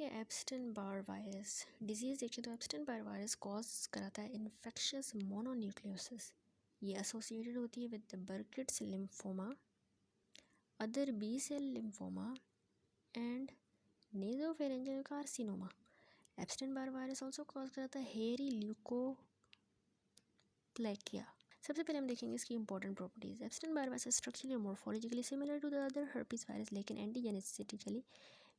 देखेंगे एप्स्टेन Barr virus disease. देखें तो एप्स्टेन बार वायरस कॉज कराता है इन्फेक्शियस मोनोन्यूक्लियोसिस। ये एसोसिएटेड होती है with the बर्किट्स lymphoma, other B cell lymphoma and nasopharyngeal carcinoma. एप्स्टेन Barr virus also cause कराता है हेयरी ल्यूकोप्लेकिया। सबसे पहले हम देखेंगे इसकी important properties. एप्स्टेन Barr virus structurally और morphologically similar to the other herpes virus, लेकिन एंटीजेनिसिटिकली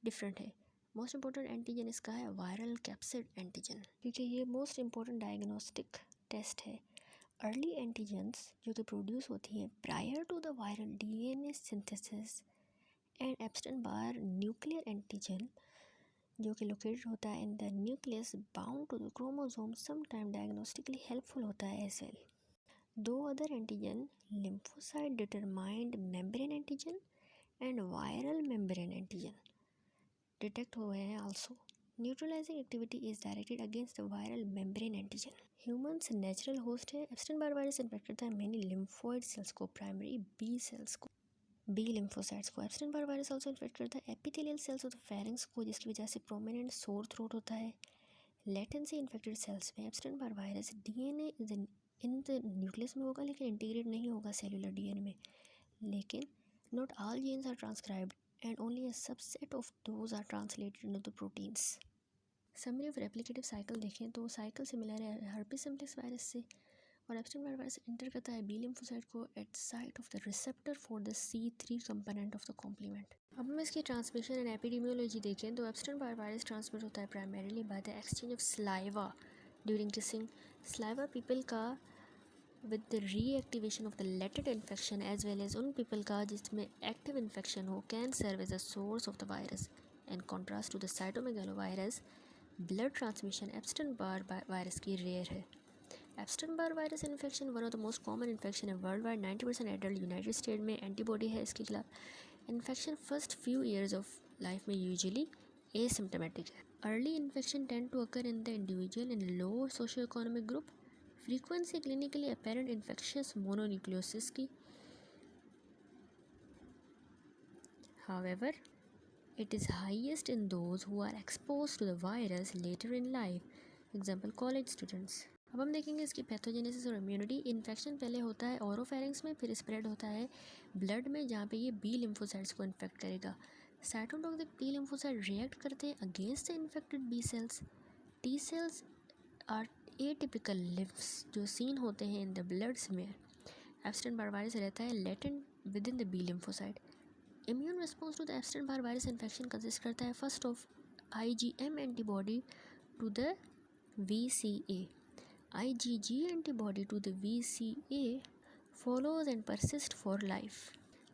डिफरेंट है। मोस्ट इंपॉर्टेंट एंटीजन इसका है वायरल कैप्सिड एंटीजन, क्योंकि ये मोस्ट इंपॉर्टेंट डायग्नोस्टिक टेस्ट है। अर्ली एंटीजन्स जो कि प्रोड्यूस होती हैं prior to the viral DNA synthesis, and एप्स्टेन bar nuclear antigen जो कि लोकेटेड होता है in the nucleus bound to the chromosome, sometime डायग्नोस्टिकली helpful होता है एज वेल। दो other antigen lymphocyte determined membrane antigen and viral membrane antigen detect हुए हैं also. Neutralising activity is directed against the viral membrane antigen. Humans natural host है। Epstein Barr virus infect करता है many lymphoid sales को, primary B sales को, B lymphocytes को। एप्स्टेन Barr virus also infect करता है epithelial cells of the pharynx को, जिसकी वजह से प्रोमिनेंट सोर थ्रोट होता है। लेटेंसी इन्फेक्टेड सेल्स में एप्स्टेन Barr virus DNA in the nucleus में होगा, लेकिन इंटीग्रेट नहीं होगा सेलुलर डीएनए में। लेकिन not all genes are transcribed and only a subset of those are translated into the proteins. Summary of replicative cycle देखें तो साइकिल सिमिलर है हर्पीस सिम्प्लेक्स वायरस से, और एप्स्टेन बार वायरस एंटर करता है B lymphocyte को at site of the receptor for the C3 component of the complement. अब हम इसकी ट्रांसमिशन एंड एपिडेमियोलॉजी देखें तो एप्स्टेन बार वायरस ट्रांसमिट होता है primarily by the exchange of saliva during kissing. Saliva people का with the reactivation of the latent infection as well as उन people का जिसमें एक्टिव इन्फेक्शन हो can serve as a source of the virus. In contrast to the cytomegalovirus, blood transmission एप्स्टेन Barr virus की rare है। Epstein Barr virus infection one of the most common infection है world wide. 90% adult United state में antibody है इसके खिलाफ। Infection first few years of life में usually asymptomatic है। Early infection tend to occur in the individual in low socio economic group. Frequency clinically apparent infectious mononucleosis की, however it is highest in those who are exposed to the virus later in life, example college students. अब हम देखेंगे इसकी pathogenesis और immunity. Infection पहले होता है oropharynx में, फिर स्प्रेड होता है ब्लड में, जहाँ पे ये बी लिम्फोसाइट्स को इन्फेक्ट करेगा। साइटोटॉक्सिक टी लिम्फोसाइट रिएक्ट करते हैं against the infected B sales. T cells are atypical लिम्फ्स जो सीन होते हैं in the blood smear. एप्स्टेन Barr virus रहता है latent with in the B lymphocyte. Immune response to the Epstein Barr virus infection consist करता है first of IgM antibody to the VCA। IgG antibody to the VCA follows and persists for life.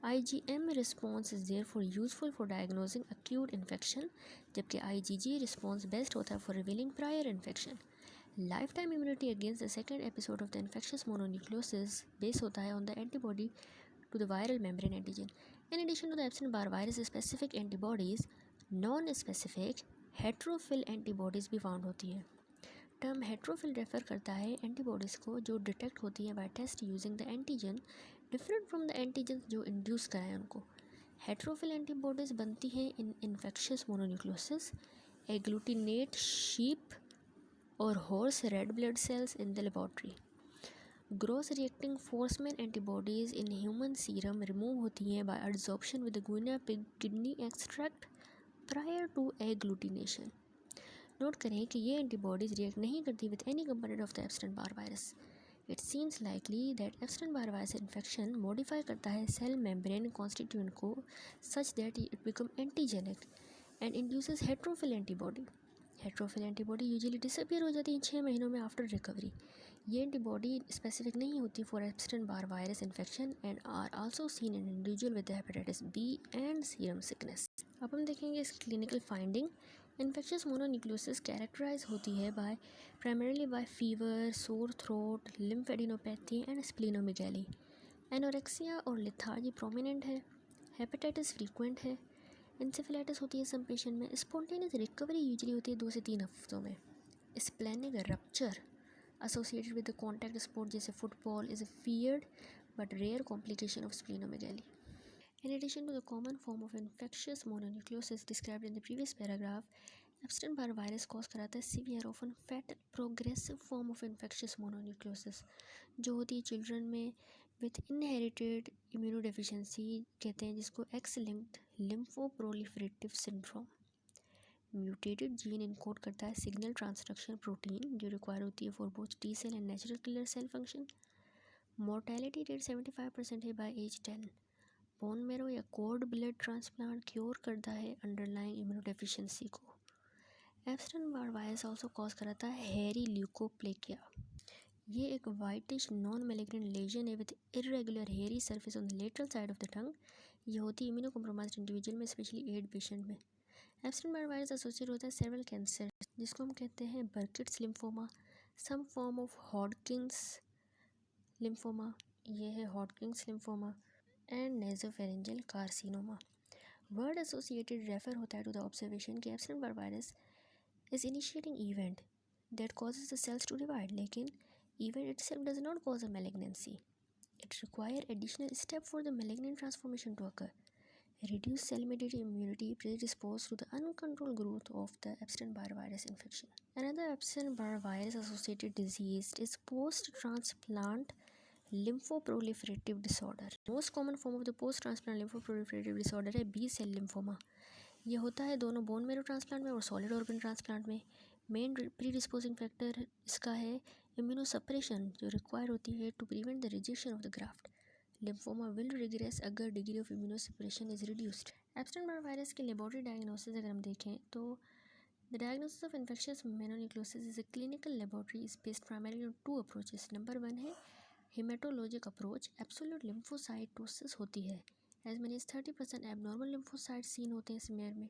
IgM response is therefore useful for diagnosing acute infection, जबकि IgG response best होता है for revealing prior infection. Lifetime immunity against the second episode of the infectious mononucleosis based होता है on the antibody to the viral membrane antigen. In addition to the Epstein-Barr virus specific antibodies, non-specific heterophil antibodies भी found होती है। Term हेट्रोफिल refer करता है antibodies को जो detect होती हैं bye test using the antigen different from the antigen जो इंड्यूस कराएं उनको। हेट्रोफिल एंटीबॉडीज़ बनती हैं इन इन्फेक्शियस मोनोन्यूक्लियोसिस, एग्लूटिनेट शीप और horse red blood cells in the laboratory. Gross reacting फोर्समैन antibodies in human serum remove होती हैं bye absorption with guinea pig kidney extract prior to agglutination. Note करें कि ये एंटीबॉडीज़ रिएक्ट नहीं करती with any component of the Epstein Barr virus. It seems likely that एप्स्टेन Barr virus infection modify करता है cell membrane constituent को such that it become antigenic and induces हेट्रोफिल antibody. हेट्रोफिल antibody usually disappear हो जाती है 6 महीनों में आफ्टर रिकवरी। ये antibody specific नहीं होती for एप्स्टेन Barr virus infection and are also seen in individual with hepatitis B and serum sickness. अब हम देखेंगे इस clinical finding. Infectious mononucleosis characterise होती है bye primarily bye fever, sore throat, lymphadenopathy and स्प्लीनोमेगैली। Anorexia और lethargy prominent है। Hepatitis frequent है। Encephalitis होती है सम पेशेंट में। स्पॉन्टेनियस रिकवरी यूजुअली होती है 2 से 3 हफ्तों में। Splenic rupture associated with the contact sport जैसे football is a feared but rare complication of स्प्लीनोमेगैली। In addition to the common form of infectious mononucleosis described in the previous paragraph, एप्स्टेन Barr virus cause कराता है severe often fatal progressive form of infectious mononucleosis, जो होती है children में with inherited immunodeficiency कहते हैं, जिसको x linked लिम्फोप्रोलिफरेटिव syndrome. Mutated gene encode करता है सिग्नल ट्रांसडक्शन प्रोटीन जो रिक्वायर होती है for both T cell and natural killer cell function. Mortality rate 75% है बाय एज 10। बोन मेरो या कोर्ड ब्लड ट्रांसप्लांट क्योर करता है अंडरलाइंग इम्यूनोडेफिशिएंसी को। एप्स्टेन बार वायरस ऑल्सो कॉज कराता है हेरी ल्यूकोप्लेकिया। ये एक वाइटिश नॉन मैलिग्नेंट लेजन है with irregular hairy surface on the lateral side of the tongue. ये होती है इम्यूनो कॉम्प्रोमाइज्ड इंडिविजुअल में, स्पेशली एड पेशेंट में। एप्स्टेन बार वायरस एसोसिएट होता है सेवरल कैंसर, जिसको हम कहते हैं बर्किट्स lymphoma, some form of Hodgkin's lymphoma, ये है Hodgkin's lymphoma, and nasopharyngeal carcinoma. Word associated refer होता है टू द ऑब्जर्वेशन कि एप्स्टेन Barr virus is initiating event that causes the sales to divide, लेकिन event itself does not cause a malignancy. It requires additional step for the malignant transformation to occur. Reduced cell-mediated immunity predisposed to the uncontrolled growth of the Epstein-Barr virus infection. Another Epstein-Barr virus associated disease is post-transplant lymphoproliferative disorder. Most common form of the post-transplant lymphoproliferative disorder है B cell lymphoma. ये होता है दोनों bone marrow transplant में और solid organ transplant में। Main predisposing factor इसका है इम्यूनोसप्रेशन, जो रिक्वायर होती है to prevent the rejection of the graft. Lymphoma will regress अगर degree of immunosuppression is reduced. Epstein Barr virus के लेबोरेटरी डायग्नोसिस अगर हम देखें तो the diagnosis of infectious mononucleosis is a clinical laboratory is based primarily on two approaches. Number 1 है haematologic approach. Absolute lymphocytosis होती है, as many as 30% abnormal lymphocyte scene होते हैं स्मेयर में।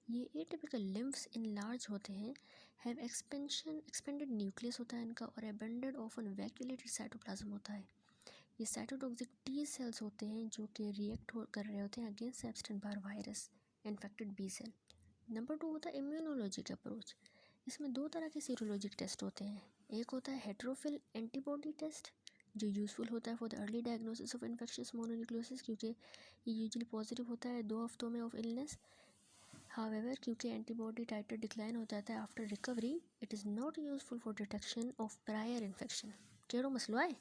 ये एटिपिकल लिम्फ्स इनलार्ज होते हैं, हैव एक्सपेंडेड न्यूक्लियस होता है इनका, और एबंडेड ऑफन वैक्यूलेटेड साइटोप्लाज्म होता है। ये साइटोटॉक्सिक टी सेल्स होते हैं जो कि रिएक्ट कर रहे होते हैं against Epstein Barr virus infected B cell. Number 2 होता है इम्यूनोलॉजिक अप्रोच। इसमें दो तरह के सीरोलॉजिक टेस्ट होते हैं। एक होता है हेट्रोफिल एंटीबॉडी टेस्ट, जो यूज़फुल होता है for the early diagnosis of infectious mononucleosis, क्योंकि ये यूजुअली पॉजिटिव होता है 2 हफ्तों में ऑफ इलनेस। हावेवर क्योंकि एंटीबॉडी टाइटर डिक्लाइन हो जाता है after recovery, it is not useful for detection of prior infection. केड़ो मसलो है?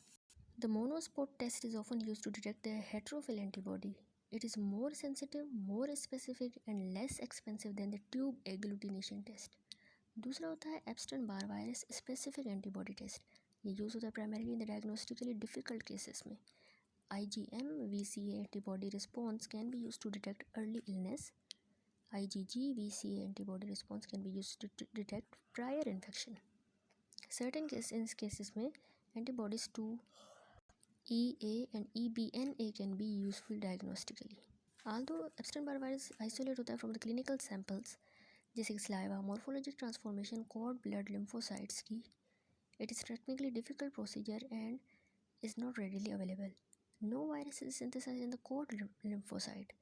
The monospot test is often use to detect the heterophil antibody. It is more sensitive, more specific and less expensive than the tube agglutination test. दूसरा होता है Epstein Barr virus specific antibody test. ये use होता है primarily in the diagnostically difficult cases में. IgM VCA antibody response can be used to detect early illness. IgG VCA antibody response can be used to detect prior infection. Certain cases में antibodies to EA and EBNA can be useful diagnostically. Although Epstein-Barr virus isolate होता है from the clinical samples जैसे saliva, morphologic transformation, cord blood lymphocytes की, it is technically difficult procedure and is not readily available. No virus is synthesized in the cord lymphocyte.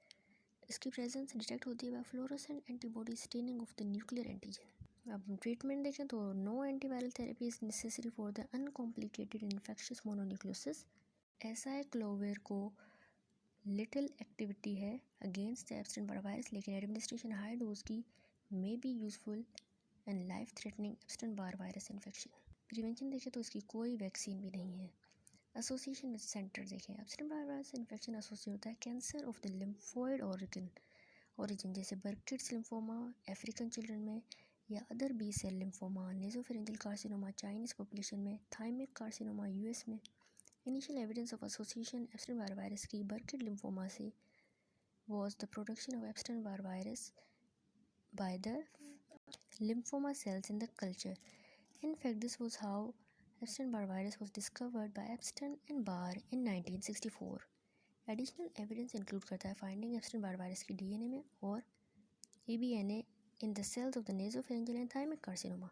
इसकी presence detect होती है by fluorescent antibody staining of the nuclear antigen. अब treatment देखें तो no antiviral therapy is necessary for the uncomplicated infectious mononucleosis. Acyclovir को little activity है against the Epstein Barr virus, लेकिन administration high dose की may be useful and life threatening Epstein Barr virus infection. Prevention देखें तो इसकी कोई vaccine भी नहीं है. एसोसिएशन विद सेंटर देखें, Epstein Barr virus infection associate होता है cancer of the lymphoid origin जैसे बर्किट्स लिम्फोमा अफ्रीकन चिल्ड्रन में, या other B cell lymphoma, nasopharyngeal carcinoma Chinese population में, थाइमिक कार्सिनोमा US में. Initial evidence of association Epstein Barr virus की Burkitt lymphoma से was the production of Epstein-Barr virus by the lymphoma cells in the culture. In fact, this was how Epstein-Barr virus was discovered by Epstein and Barr in 1964. Additional evidence include करता है finding Epstein-Barr virus की DNA में और EBNA in the cells of the nasopharyngeal and thymic carcinoma.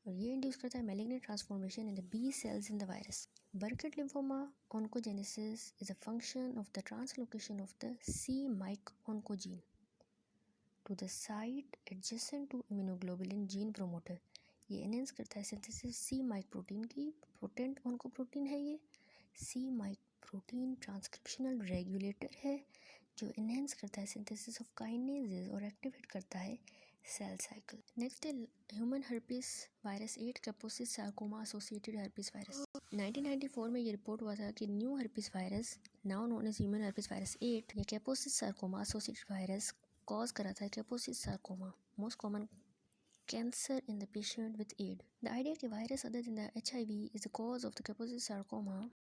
और ये induce करता है malignant transformation in the B cells in the virus. Burkitt lymphoma oncogenesis is a function of the translocation of the c-myc oncogene to the site adjacent to immunoglobulin gene promoter. ये enhance करता है synthesis c-myc protein की. Potent ऑन्कोप्रोटीन है ये. c-myc protein transcriptional regulator है जो enhance करता है सिंथेसिस ऑफ काइनेजेस और एक्टिवेट करता है cell cycle. Next is human herpes virus 8 Kaposis sarcoma associated herpes virus. 1994 में ये रिपोर्ट हुआ था कि new herpes virus now known as human herpes virus 8 ये Kaposis sarcoma associated virus cause करा था Kaposis sarcoma most common cancer in the patient with AIDS. The idea that virus other than the HIV is the cause of the Kaposis sarcoma